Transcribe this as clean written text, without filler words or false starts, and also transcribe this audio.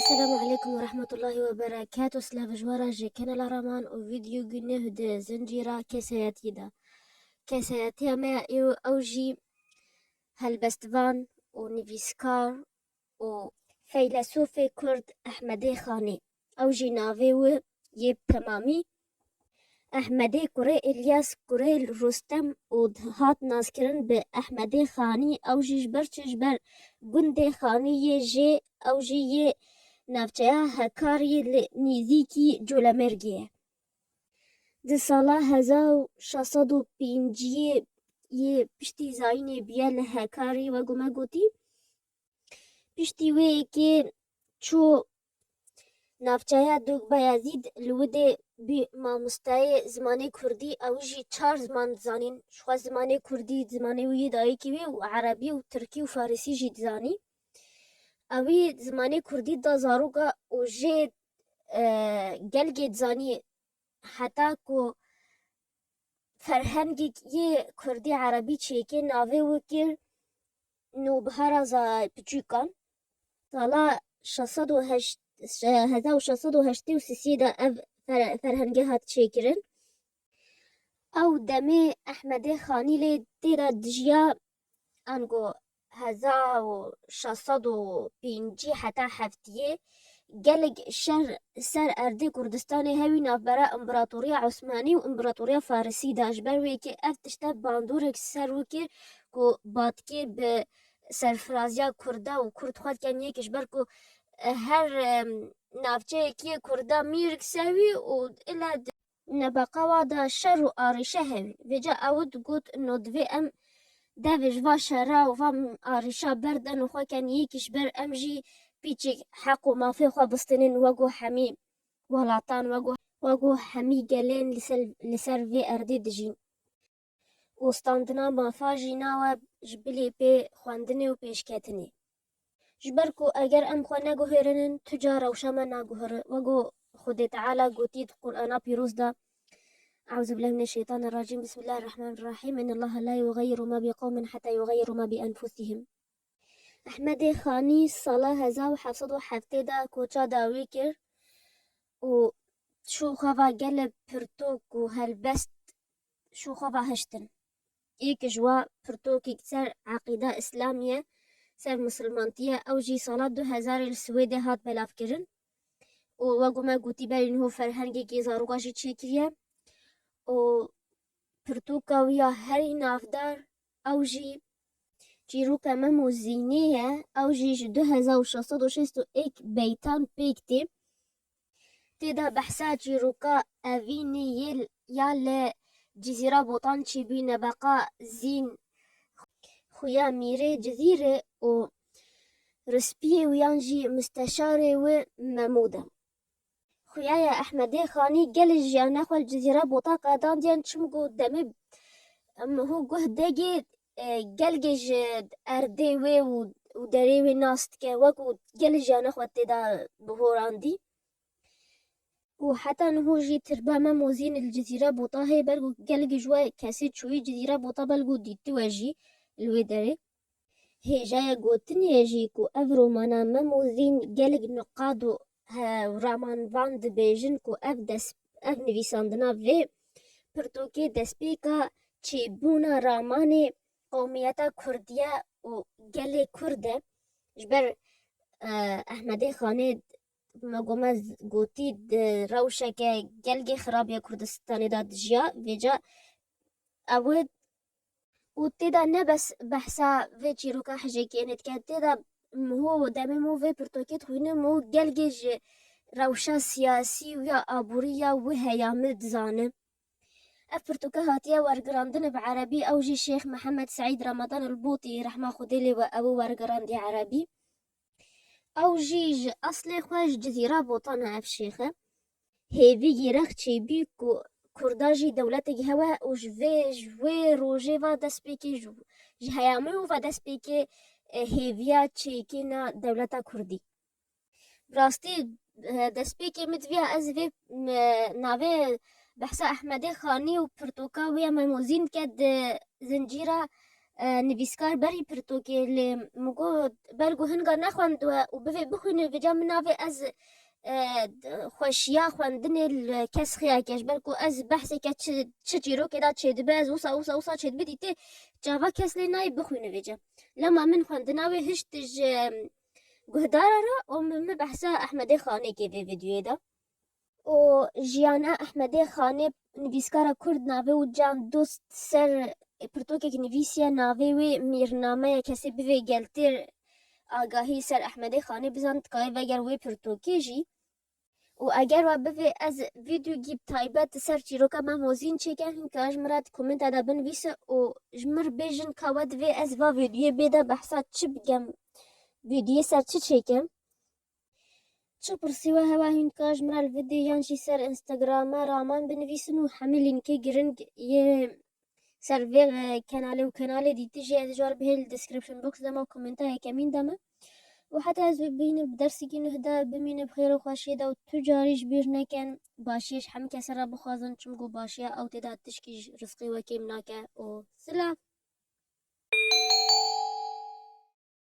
السلام عليكم ورحمة الله وبركاته. سلاف جوارا جي كان رامان و فيديو جنه ده زنجيرا كسياتي دا كسياتي ما يو أوجي هالبستفان و نيفيسكار و فيلسوف كرد أحمدي خاني أوجي نافيو يب تمامي أحمدي كوري إلياس كوري رستم و هات ناسكرن بأحمدي خاني أوجي جبر جبر گندي خاني يجي أوجي نافچەیە هەکاری نزیکی جۆلەمەرگیە. Di sala 1605 yê piştî zayînê biya li hekarî wego me gotî, piştî wê yekê çû navçeya Dûkbayezîd li Widê bî mamosteyê zimanê Kurdî. Ew jî 4 ziman dizanîn, ji xwe zimanê Kurdî zimanê wî yê dayîkê wê û Erebî û Tirkî û Farsî jî dizanî. Evî zimanê Kurdî da zaroka û jê gelgê dizanî heta ku ferhengek yê Kurdî Erebî çêkê navê wê kir Nûbihara Piçûkan. Sala 1683 de ev ferhengê hat çêkirin. Ew demê Ehmedê Xanî lê tê de dijiya ango 1605 heta heftiyê gelek şer ser erdê Kurdistanê hewî navbera İmparatoriya Osmanî û İmparatoriya Farsî da. Ji ber wê yekê ev tişte bandorek ser wê kir ku batkê bi serfiraziya Kurda û Kurd xwe dikin yek ji ber ku her navçeyekî Kurda mîrik sewî û île nebeqa wa da şer û arîşe hewî. Vêca ew got no divê em devê ji va şera û va arîşa berdan û xwe kin yekî ji ber em jî pîçek heq û mafê xwe bistînin wego hemî welatan wego hemî gelên li ser vê erdê dijîn. û standina mafa jî nawe ji bilê pê xwendinê û pêşketinê. Ji ber ku eger em xwe neguherînin tu ca rewşa me naguhere wego Xwedê Teala gotî di Qur'ana pîroz de أعوذ بالله من الشيطان الرجيم بسم الله الرحمن الرحيم إن الله لا يغير ما بقوم حتى يغيروا ما بأنفسهم. Ehmedê Xanî sala 1707 de koça dawî kir û çû xeva gelê pirtok û helbest çû xeva hiştin. Êkî ji we pirtokek ser eqîda İslamî ye, ser misilmantî ye. Ew jî sala 2000 li Swêdê hat belavkirin û wego me gotî berî niho ferhengekî zaroka jî çêkiriye û pirtoka wî ya herî navdar ew jî çîroka me û zînê ye. Ew jî ji 2661 beytan pêk tê. Tê de behsa çîroka evînê ya li Cizîra Botan çêbû nebeqa Zîn xuya Mîrê Cizîrê û rispiyê wiyan jî müsteşarê wê Memûd e. Xuyaya Ehmedê Xanî gelê jiyana xwe li Cizîra Bota qedandiyan çim ku demê hû guh degê gelgê ji erdê wê û derê wê nas dike wekû gelê jiyana xwe tê de biborandî. û heta niho jî tirba mem û Zîn li Cizîra Bota heye ber ku gelekî ji we kesî çûyî Cizîra Bota belkû dîtîwe jî li wê derê. Hêjaya gotinê jî ku ev romana mem û Zîn gelek niqad û ramanvan dibêjin ku ev nivîsandina vê pirtokê destpêka çêbûna ramanê qewmiyeta Kurd ye û gelê Kurd e. Ji ber Ehmedê Xanê wego me gotî di rewşeke gelgê xirab ya Kurdistanê de dijiya. Vêca ew û tê de ne bes behsa vê çîroka hejekiyê dike, tê de niho demê û vê pirtokê dixwînim û gelgê ji rewşa siyasî û ya aborî ya wê heyamî dizane. Ev pirtoke hatiye wergirandin bi Erebî. Ew jî Şêx Mihemed Seîd Remadan el-Botî rehma Xwedê lê we ew wergirandiye Erebî. Ew jî ji eslê xwe ji Cizîra Botan e ev şêx e. Hêvî yêrex çêbû ku Kurda jî dewletekî hewe û ji wê rojê ve destpêkê ji heyamî û ve destpêkê hêviya çêkîna dewleta Kurdî. Rastî destpêkê min diviya ez vê navê behsa Ehmedê Xanî û pirtoka wê ya me û Zîn dike di zincîra نویسکار بری پرتوکی لی مگو بلگو هنگا نخواند و بفی بخوینه ویجا مناوی از خوشیا خواندن کس خیا کش بلکو از بحثی که چه چیرو که دا چه دبه از وسا چه دبه دیته جاوا کس لی نای بخوینه ویجا لما من خواندناوی هشتج گهدارا را و من بحثا احمد خانه که وی ویدیوی دا و جیانا احمد خانه نویسکارا کرد ناوی و جان دوست سر پرتوکک نویسیا ناوی و میرنامه کسی بوی گلتر آگاهی سر احمد خانه بزند که وگر وی پرتوکی جی و اگر و بوی از ویدیو گیب تایبت سر چیروکا ما موزین چکن که اجمرات کومنت ادا بنویسه و جمر بیجن که ود وی از و ویدیو بیده بحثات چی بگم ویدیو سر چی چکم چه پرسیوه هوا هین که اجمرال ویدیو یانشی سر انستگرام رامان بنویسن و همه لینکی گرنگ یه سر وی کانال دیتی جی از جوار بهل دسکریپشن بوکس دما و کومنت های کمین دما وحتى از ببین بدرسی که نهدا بمینه بخیر و خوشی دا و تو جاریش بیر نکن باشیش هم کسر بخوازن چمگو باشی او تدا تشکیش رزقی و کم ناکه و سلام